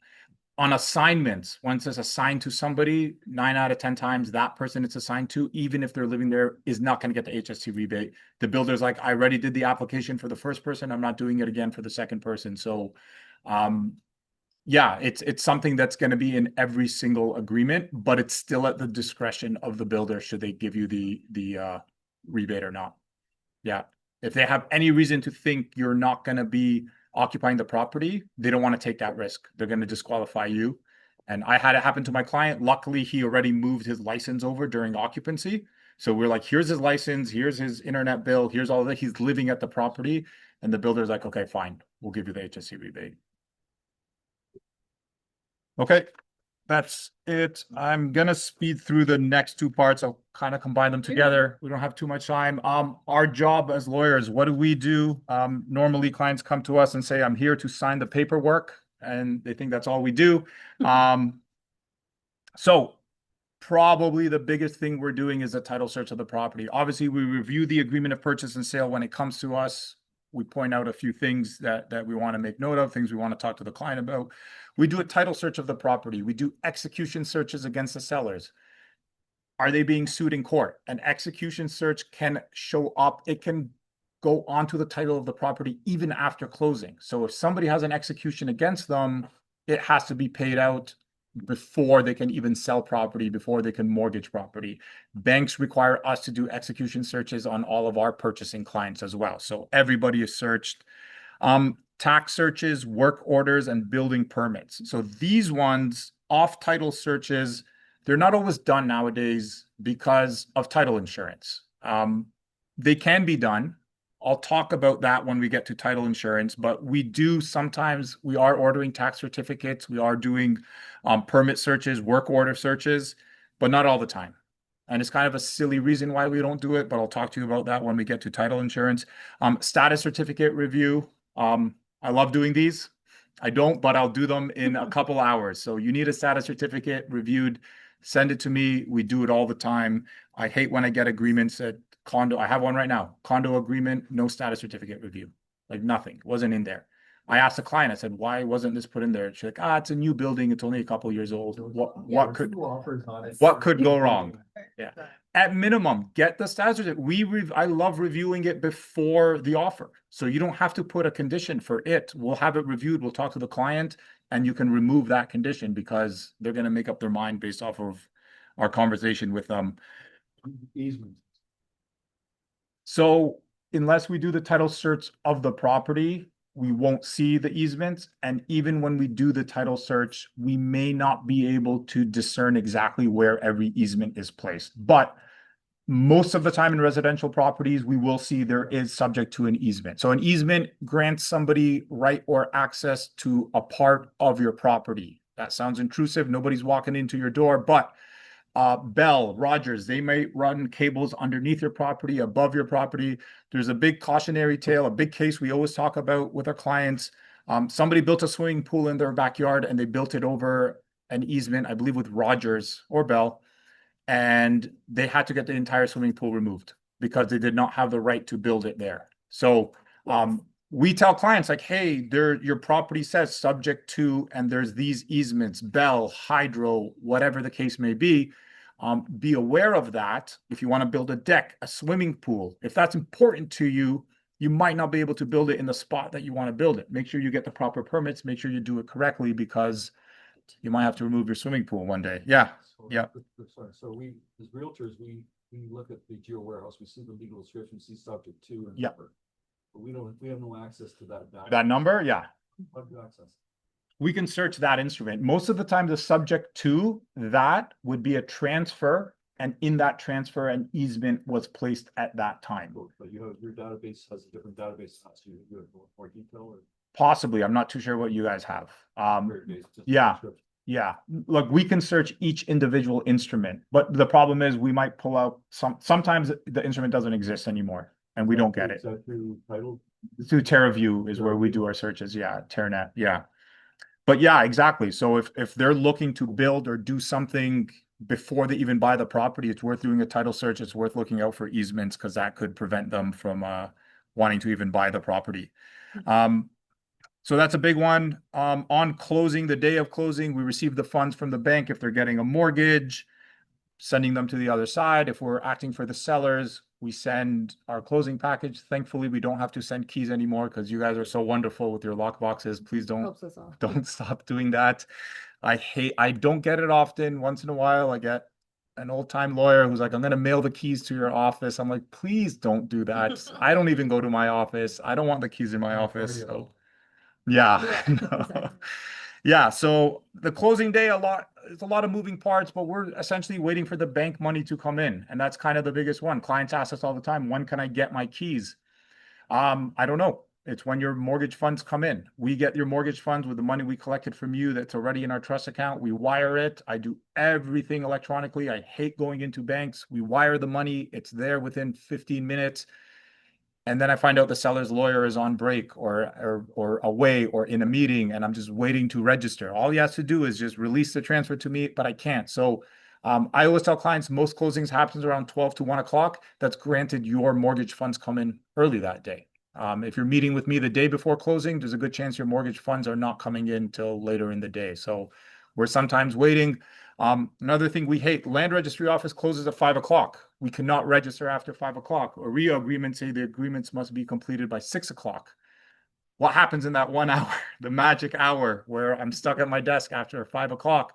On assignments, once it's assigned to somebody, 9 out of 10 times that person it's assigned to, even if they're living there, is not going to get the HST rebate. The builder's like, I already did the application for the first person. I'm not doing it again for the second person. So, yeah, it's something that's going to be in every single agreement, but it's still at the discretion of the builder should they give you the rebate or not. Yeah. If they have any reason to think you're not going to be occupying the property, they don't want to take that risk. They're going to disqualify you. And I had it happen to my client. Luckily, he already moved his license over during occupancy. So we're like, here's his license, here's his internet bill, here's all of that. He's living at the property. And the builder's like, okay, fine, we'll give you the HST rebate. Okay, that's it. I'm gonna speed through the next two parts. I'll kind of combine them together. We don't have too much time. Our job as lawyers, what do we do? Normally clients come to us and say, I'm here to sign the paperwork, and they think that's all we do. So probably the biggest thing we're doing is a title search of the property. Obviously, we review the agreement of purchase and sale when it comes to us. We point out a few things that we want to make note of, things we want to talk to the client about. We do a title search of the property. We do execution searches against the sellers. Are they being sued in court? An execution search can show up. It can go onto the title of the property even after closing. So if somebody has an execution against them, it has to be paid out before they can even sell property, before they can mortgage property. Banks require us to do execution searches on all of our purchasing clients as well. So everybody is searched. Tax searches, work orders, and building permits. So these ones, off-title searches, they're not always done nowadays because of title insurance. They can be done. I'll talk about that when we get to title insurance, but we do sometimes, we are ordering tax certificates, we are doing permit searches, work order searches, but not all the time. And it's kind of a silly reason why we don't do it, but I'll talk to you about that when we get to title insurance. Status certificate review. I love doing these. I don't, but I'll do them in a couple hours. So you need a status certificate reviewed, send it to me. We do it all the time. I hate when I get agreements at condo. I have one right now. Condo agreement, no status certificate review. Like nothing. Wasn't in there. I asked the client, I said, why wasn't this put in there? She's like, it's a new building. It's only a couple years old. What could go wrong? Yeah. At minimum, get the status certificate. I love reviewing it before the offer. So you don't have to put a condition for it. We'll have it reviewed. We'll talk to the client and you can remove that condition because they're going to make up their mind based off of our conversation with them. Easement. So unless we do the title search of the property, we won't see the easements. And even when we do the title search, we may not be able to discern exactly where every easement is placed. But most of the time in residential properties, we will see there is subject to an easement. So an easement grants somebody right or access to a part of your property. That sounds intrusive. Nobody's walking into your door, but Bell, Rogers, they may run cables underneath your property, above your property. There's a big cautionary tale, a big case we always talk about with our clients. Somebody built a swimming pool in their backyard and they built it over an easement, I believe with Rogers or Bell, and they had to get the entire swimming pool removed because they did not have the right to build it there. So we tell clients like, hey, your property says subject to, and there's these easements, Bell, Hydro, whatever the case may be. Be aware of that. If you want to build a deck, a swimming pool, if that's important to you, you might not be able to build it in the spot that you want to build it. Make sure you get the proper permits, make sure you do it correctly because you might have to remove your swimming pool one day. Yeah. Yeah. Sorry. So we, as realtors, we look at the geo warehouse, we see the legal description, see subject to, and number. But we have no access to that data. That number, yeah. How do you access? We can search that instrument. Most of the time, the subject to that would be a transfer, and in that transfer, an easement was placed at that time. But you have, your database has a different database. So you have more detail, or Possibly, I'm not too sure what you guys have. very basic, just Yeah. description. Yeah, look, we can search each individual instrument, but the problem is we might pull out sometimes the instrument doesn't exist anymore and we don't get it. Is that through title? Through TerraView is where we do our searches. Yeah, TerraNet. Yeah. But yeah, exactly. So if they're looking to build or do something before they even buy the property, it's worth doing a title search. It's worth looking out for easements because that could prevent them from wanting to even buy the property. So that's a big one. On closing, the day of closing, we receive the funds from the bank if they're getting a mortgage, sending them to the other side. If we're acting for the sellers, we send our closing package. Thankfully, we don't have to send keys anymore because you guys are so wonderful with your lock boxes. Please don't stop doing that. I don't get it often. Once in a while, I get an old time lawyer who's like, I'm going to mail the keys to your office. I'm like, please don't do that. I don't even go to my office. I don't want the keys in my office. So yeah. No. Yeah, so the closing day, it's a lot of moving parts, but we're essentially waiting for the bank money to come in. And that's kind of the biggest one. Clients ask us all the time, when can I get my keys? I don't know. It's when your mortgage funds come in. We get your mortgage funds with the money we collected from you that's already in our trust account. We wire it. I do everything electronically. I hate going into banks. We wire the money. It's there within 15 minutes. And then I find out the seller's lawyer is on break or away or in a meeting, and I'm just waiting to register. All he has to do is just release the transfer to me, but I can't. So I always tell clients most closings happens around 12 to 1 o'clock. That's granted your mortgage funds come in early that day. If you're meeting with me the day before closing, there's a good chance your mortgage funds are not coming in till later in the day. So we're sometimes waiting. Another thing we hate, land registry office closes at 5 o'clock. We cannot register after 5 o'clock. OREA agreements say the agreements must be completed by 6 o'clock. What happens in that 1 hour, the magic hour where I'm stuck at my desk after 5 o'clock?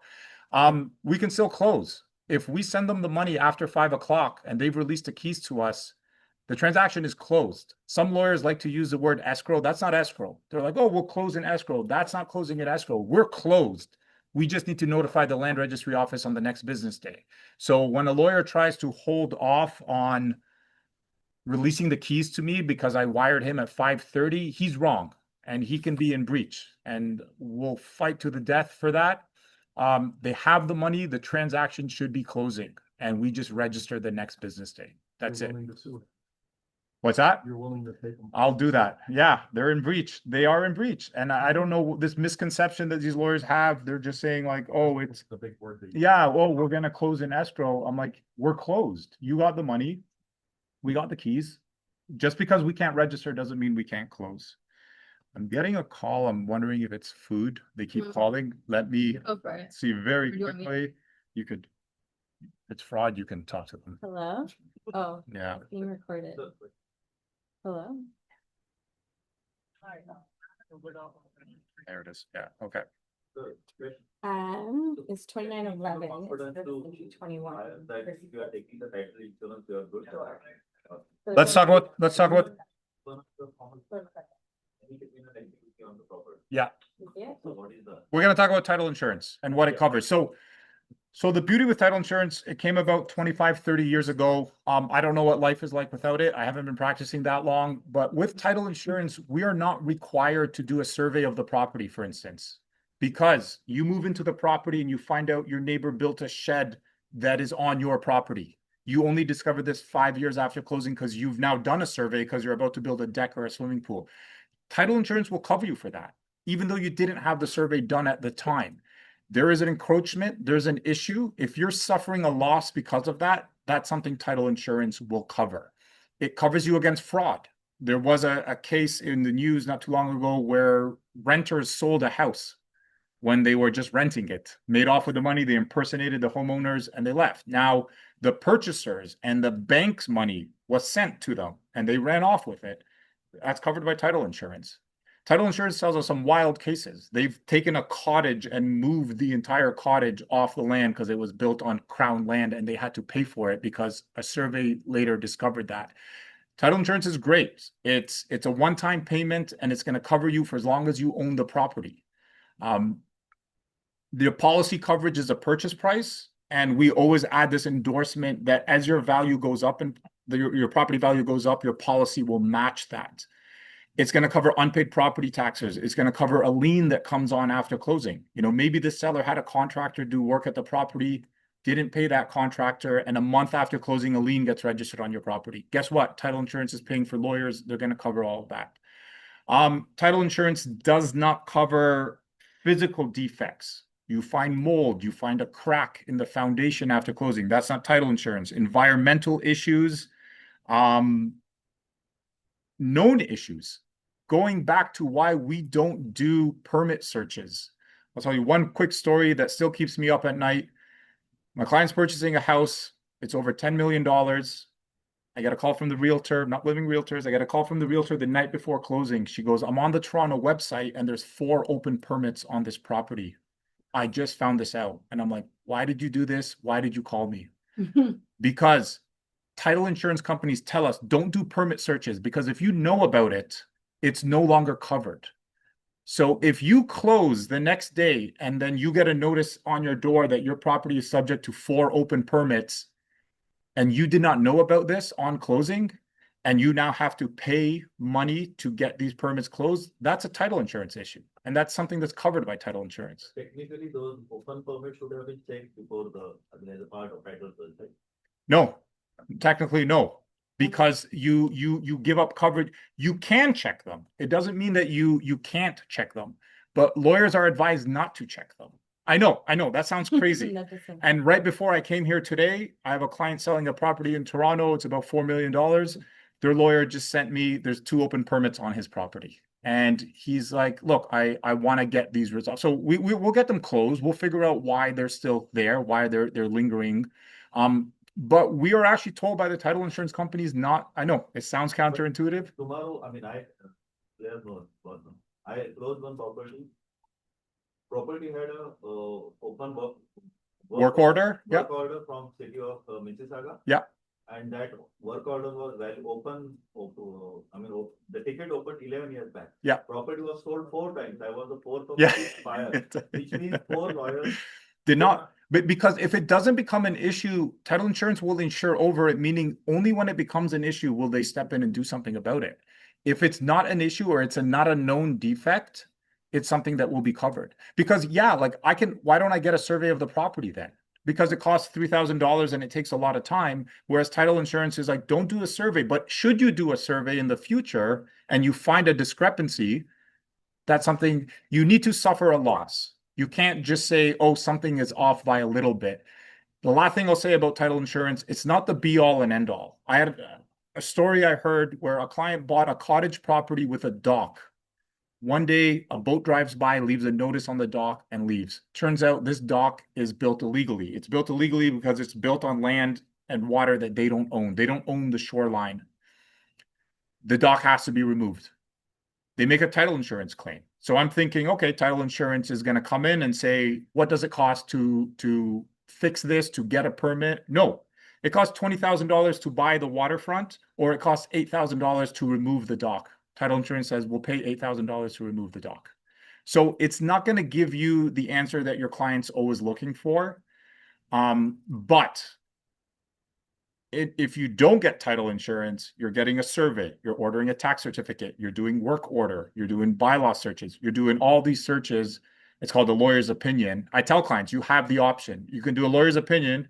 We can still close. If we send them the money after 5 o'clock and they've released the keys to us, the transaction is closed. Some lawyers like to use the word escrow. That's not escrow. They're like, oh, we'll close in escrow. That's not closing in escrow. We're closed. We just need to notify the land registry office on the next business day. So when a lawyer tries to hold off on releasing the keys to me because I wired him at 5:30, he's wrong and he can be in breach and we'll fight to the death for that. They have the money, the transaction should be closing and we just register the next business day. That's it. What's that? You're willing to take them. I'll do that. Yeah, they're in breach. They are in breach. And I don't know this misconception that these lawyers have. They're just saying like, oh, it's the big word. yeah, well, we're going to close in escrow. I'm like, we're closed. You got the money. We got the keys. Just because we can't register doesn't mean we can't close. I'm getting a call. I'm wondering if it's food. They keep calling. Let me see very quickly. You could, it's fraud. You can talk to them. Hello? Oh, Yeah. being recorded. Hello? There it is. Yeah. Okay. It's 2911. It's 21. That if you are taking the title insurance, you are good. Let's talk about yeah. So what is the? We're going to talk about title insurance and what it covers. So the beauty with title insurance, it came about 25, 30 years ago. I don't know what life is like without it. I haven't been practicing that long, but with title insurance, we are not required to do a survey of the property, for instance, because you move into the property and you find out your neighbor built a shed that is on your property. You only discovered this 5 years after closing because you've now done a survey because you're about to build a deck or a swimming pool. Title insurance will cover you for that, even though you didn't have the survey done at the time. There is an encroachment, there's an issue. If you're suffering a loss because of that, that's something title insurance will cover. It covers you against fraud. There was a case in the news not too long ago where renters sold a house when they were just renting it, made off with the money, they impersonated the homeowners and they left. Now, the purchasers and the bank's money was sent to them and they ran off with it. That's covered by title insurance. Title insurance tells us some wild cases. They've taken a cottage and moved the entire cottage off the land because it was built on crown land and they had to pay for it because a survey later discovered that. Title insurance is great. It's a one-time payment and it's going to cover you for as long as you own the property. The policy coverage is a purchase price, and we always add this endorsement that as your value goes up and your property value goes up, your policy will match that. It's going to cover unpaid property taxes. It's going to cover a lien that comes on after closing. You know, maybe the seller had a contractor do work at the property, didn't pay that contractor, and a month after closing, a lien gets registered on your property. Guess what? Title insurance is paying for lawyers. They're going to cover all of that. Title insurance does not cover physical defects. You find mold, you find a crack in the foundation after closing. That's not title insurance. Environmental issues, known issues. Going back to why we don't do permit searches. I'll tell you one quick story that still keeps me up at night. My client's purchasing a house. It's over $10 million. I got a call from the realtor, not Living Realtors. I got a call from the realtor the night before closing. She goes, I'm on the Toronto website and there's 4 open permits on this property. I just found this out. And I'm like, why did you do this? Why did you call me? Because title insurance companies tell us don't do permit searches because if you know about it, it's no longer covered. So if you close the next day and then you get a notice on your door that your property is subject to 4 open permits, and you did not know about this on closing, and you now have to pay money to get these permits closed, that's a title insurance issue. And that's something that's covered by title insurance. Technically, those open permits should have been checked before as a part of title search, right? No, technically, no. Because you give up coverage, you can check them. It doesn't mean that you can't check them, but lawyers are advised not to check them. I know, that sounds crazy. And right before I came here today, I have a client selling a property in Toronto. It's about $4 million. Their lawyer just sent me, there's 2 open permits on his property. And he's like, look, I want to get these results. So we'll get them closed. We'll figure out why they're still there, why they're lingering. But we are actually told by the title insurance companies not, I know, it sounds counterintuitive. Tomorrow, I mean, there's no problem. I closed one property. Property had a open Work order? Work Yep. order from city of Mississauga. Yeah. And that work order was the ticket opened 11 years back. Yeah. Property was sold 4 times. I was the 4th Yeah. buyer, which means 4 lawyers did not. But because if it doesn't become an issue, title insurance will insure over it, meaning only when it becomes an issue will they step in and do something about it. If it's not an issue or it's not a known defect, it's something that will be covered. Because yeah, like why don't I get a survey of the property then? Because it costs $3,000 and it takes a lot of time. Whereas title insurance is like, don't do a survey, but should you do a survey in the future and you find a discrepancy, that's something you need to suffer a loss. You can't just say, oh, something is off by a little bit. The last thing I'll say about title insurance, it's not the be all and end all. I had a story I heard where a client bought a cottage property with a dock. One day, a boat drives by, leaves a notice on the dock, and leaves. Turns out this dock is built illegally. It's built illegally because it's built on land and water that they don't own. They don't own the shoreline. The dock has to be removed. They make a title insurance claim. So I'm thinking, okay, title insurance is going to come in and say, what does it cost to fix this, to get a permit? No, it costs $20,000 to buy the waterfront, or it costs $8,000 to remove the dock. Title insurance says we'll pay $8,000 to remove the dock. So it's not going to give you the answer that your client's always looking for. But if you don't get title insurance, you're getting a survey, you're ordering a tax certificate, you're doing work order, you're doing bylaw searches, you're doing all these searches. It's called a lawyer's opinion. I tell clients, you have the option. You can do a lawyer's opinion,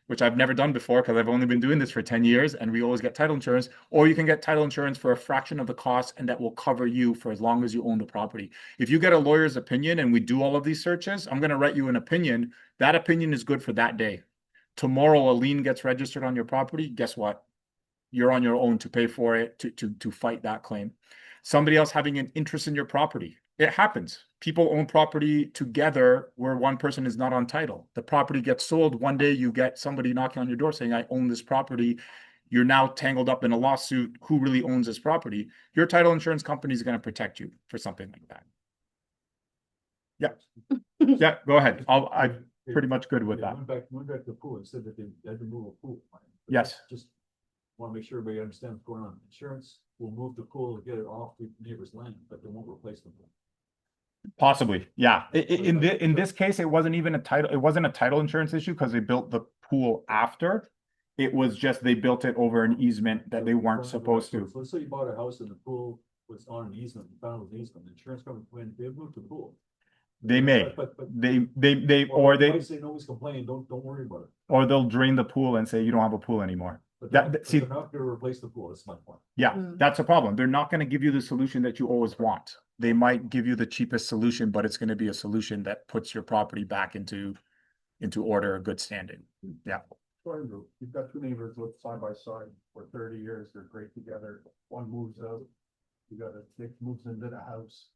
which I've never done before because I've only been doing this for 10 years and we always get title insurance, or you can get title insurance for a fraction of the cost and that will cover you for as long as you own the property. If you get a lawyer's opinion and we do all of these searches, I'm going to write you an opinion. That opinion is good for that day. Tomorrow a lien gets registered on your property, guess what? You're on your own to pay for it, to fight that claim. Somebody else having an interest in your property. It happens. People own property together where one person is not on title. The property gets sold. One day you get somebody knocking on your door saying, I own this property. You're now tangled up in a lawsuit. Who really owns this property? Your title insurance company is going to protect you for something like that. Yeah. Yeah, go ahead. I'm pretty much good with that. Went back to the pool and said that they had to move a pool. But Yes. Just want to make sure everybody understands what's going on. Insurance will move the pool and get it off the neighbor's land, but they won't replace the pool. Possibly, yeah. In this case, it wasn't even a title. It wasn't a title insurance issue because they built the pool after. It was just they built it over an easement that they weren't supposed to. So let's say you bought a house and the pool was on an easement, found it was an easement, the insurance company, when they moved the pool. They may, But. or they they, might say nobody's complaining, don't worry about it. or they'll drain the pool and say, you don't have a pool anymore. But That- they're, see- they're not gonna replace the pool, that's my point. Yeah, Mm. that's a problem. They're not going to give you the solution that you always want. They might give you the cheapest solution, but it's going to be a solution that puts your property back into order, a good standing. Yeah. Andrew, you've got two neighbors live side by side for 30 years, they're great together, one moves out. You got a kid moves into the house.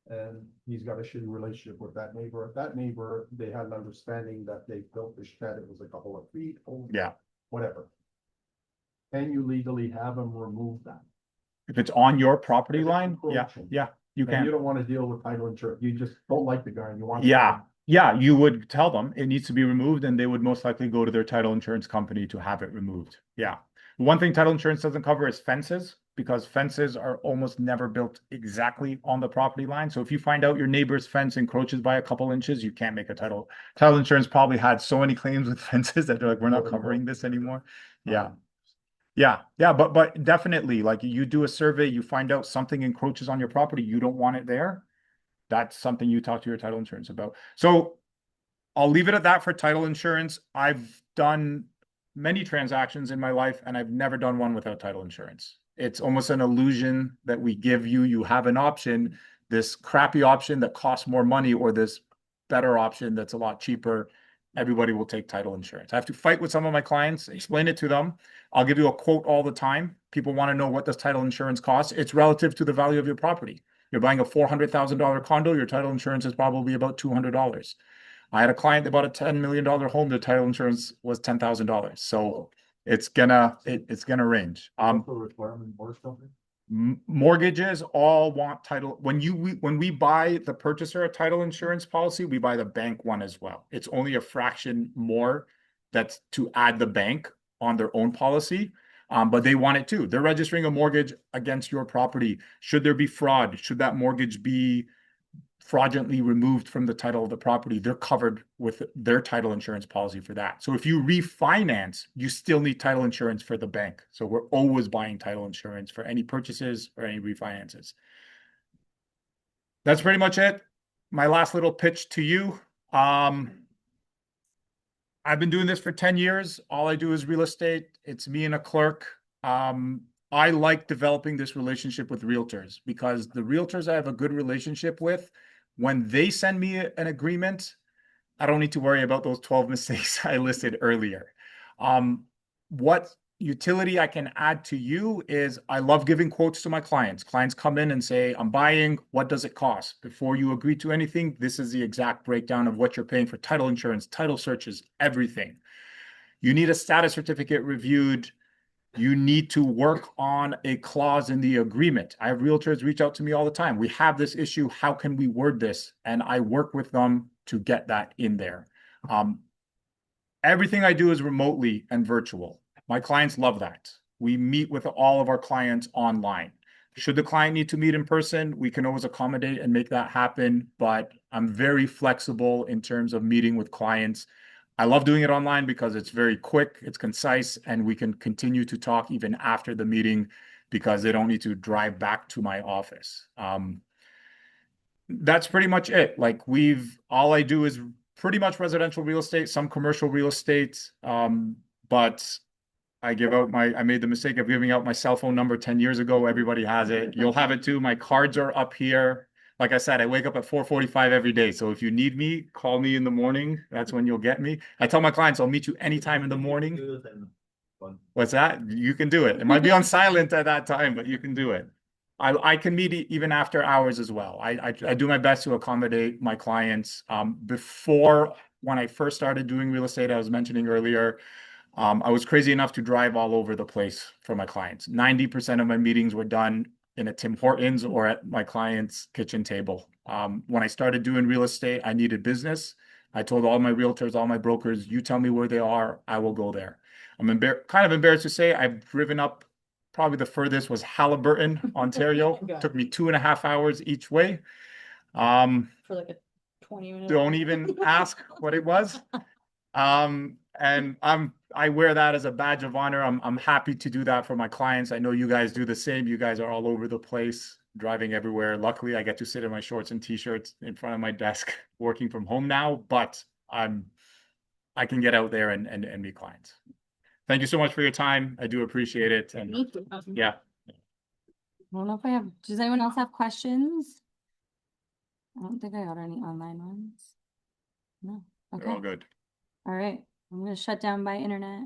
And he's got a shitty relationship with that neighbor. That neighbor, they had an understanding that they built the shed, it was like 100 feet. Yeah. Whatever. Can you legally have them remove that? If it's on your property If it's line, yeah, encroaching. yeah, you And you can. don't want to deal with title insurance, you just don't like the guy and you want. Yeah, yeah, you would tell them it needs to be removed and they would most likely go to their title insurance company to have it removed. Yeah. One thing title insurance doesn't cover is fences, because fences are almost never built exactly on the property line. So if you find out your neighbor's fence encroaches by a couple inches, you can't make a title. Title insurance probably had so many claims with fences that they're like, we're not covering this anymore. Yeah. Yeah, but definitely, like, you do a survey, you find out something encroaches on your property, you don't want it there. That's something you talk to your title insurance about. So I'll leave it at that for title insurance. I've done many transactions in my life and I've never done one without title insurance. It's almost an illusion that we give you. You have an option, this crappy option that costs more money, or this better option that's a lot cheaper. Everybody will take title insurance. I have to fight with some of my clients, explain it to them. I'll give you a quote all the time. People want to know, what does title insurance cost? It's relative to the value of your property. You're buying a $400,000 condo, your title insurance is probably about $200. I had a client that bought a $10 million home, the title insurance was $10,000. So it's gonna range. Also a requirement in mortgage company. Mortgages all want title. When we buy the purchaser a title insurance policy, we buy the bank one as well. It's only a fraction more that's to add the bank on their own policy. But they want it too. They're registering a mortgage against your property. Should there be fraud? Should that mortgage be fraudulently removed from the title of the property? They're covered with their title insurance policy for that. So if you refinance, you still need title insurance for the bank. So we're always buying title insurance for any purchases or any refinances. That's pretty much it. My last little pitch to you. I've been doing this for 10 years. All I do is real estate. It's me and a clerk. I like developing this relationship with realtors, because the realtors I have a good relationship with, when they send me an agreement, I don't need to worry about those 12 mistakes I listed earlier. What utility I can add to you is, I love giving quotes to my clients. Clients come in and say, I'm buying, what does it cost? Before you agree to anything, this is the exact breakdown of what you're paying for title insurance, title searches, everything. You need a status certificate reviewed. You need to work on a clause in the agreement. I have realtors reach out to me all the time. We have this issue. How can we word this? And I work with them to get that in there. Everything I do is remotely and virtual. My clients love that. We meet with all of our clients online. Should the client need to meet in person, we can always accommodate and make that happen. But I'm very flexible in terms of meeting with clients. I love doing it online because it's very quick, it's concise, and we can continue to talk even after the meeting, because they don't need to drive back to my office. That's pretty much it. Like, all I do is pretty much residential real estate, some commercial real estate. But I made the mistake of giving out my cell phone number 10 years ago. Everybody has it. You'll have it too. My cards are up here. Like I said, I wake up at 4:45 every day. So if you need me, call me in the morning. That's when you'll get me. I tell my clients, I'll meet you anytime in the morning. What's that? You can do it. It might be on silent at that time, but you can do it. I can meet even after hours as well. I do my best to accommodate my clients. Before, when I first started doing real estate, I was mentioning earlier, I was crazy enough to drive all over the place for my clients. 90% of my meetings were done in a Tim Hortons or at my client's kitchen table. When I started doing real estate, I needed business. I told all my realtors, all my brokers, you tell me where they are, I will go there. I'm kind of embarrassed to say I've driven up, probably the furthest was Halliburton, Ontario. God. Took me 2.5 hours each way. For like a 20-minute. Don't even ask what it was. And I'm I wear that as a badge of honor. I'm happy to do that for my clients. I know you guys do the same. You guys are all over the place, driving everywhere. Luckily, I get to sit in my shorts and t-shirts in front of my desk working from home now, but I can get out there and meet clients. Thank you so much for your time. I do appreciate it. And Thank you. yeah, I don't know if I have, does anyone else have questions? I don't think I got any online ones. No, they're all okay, good. all right, I'm gonna shut down my internet.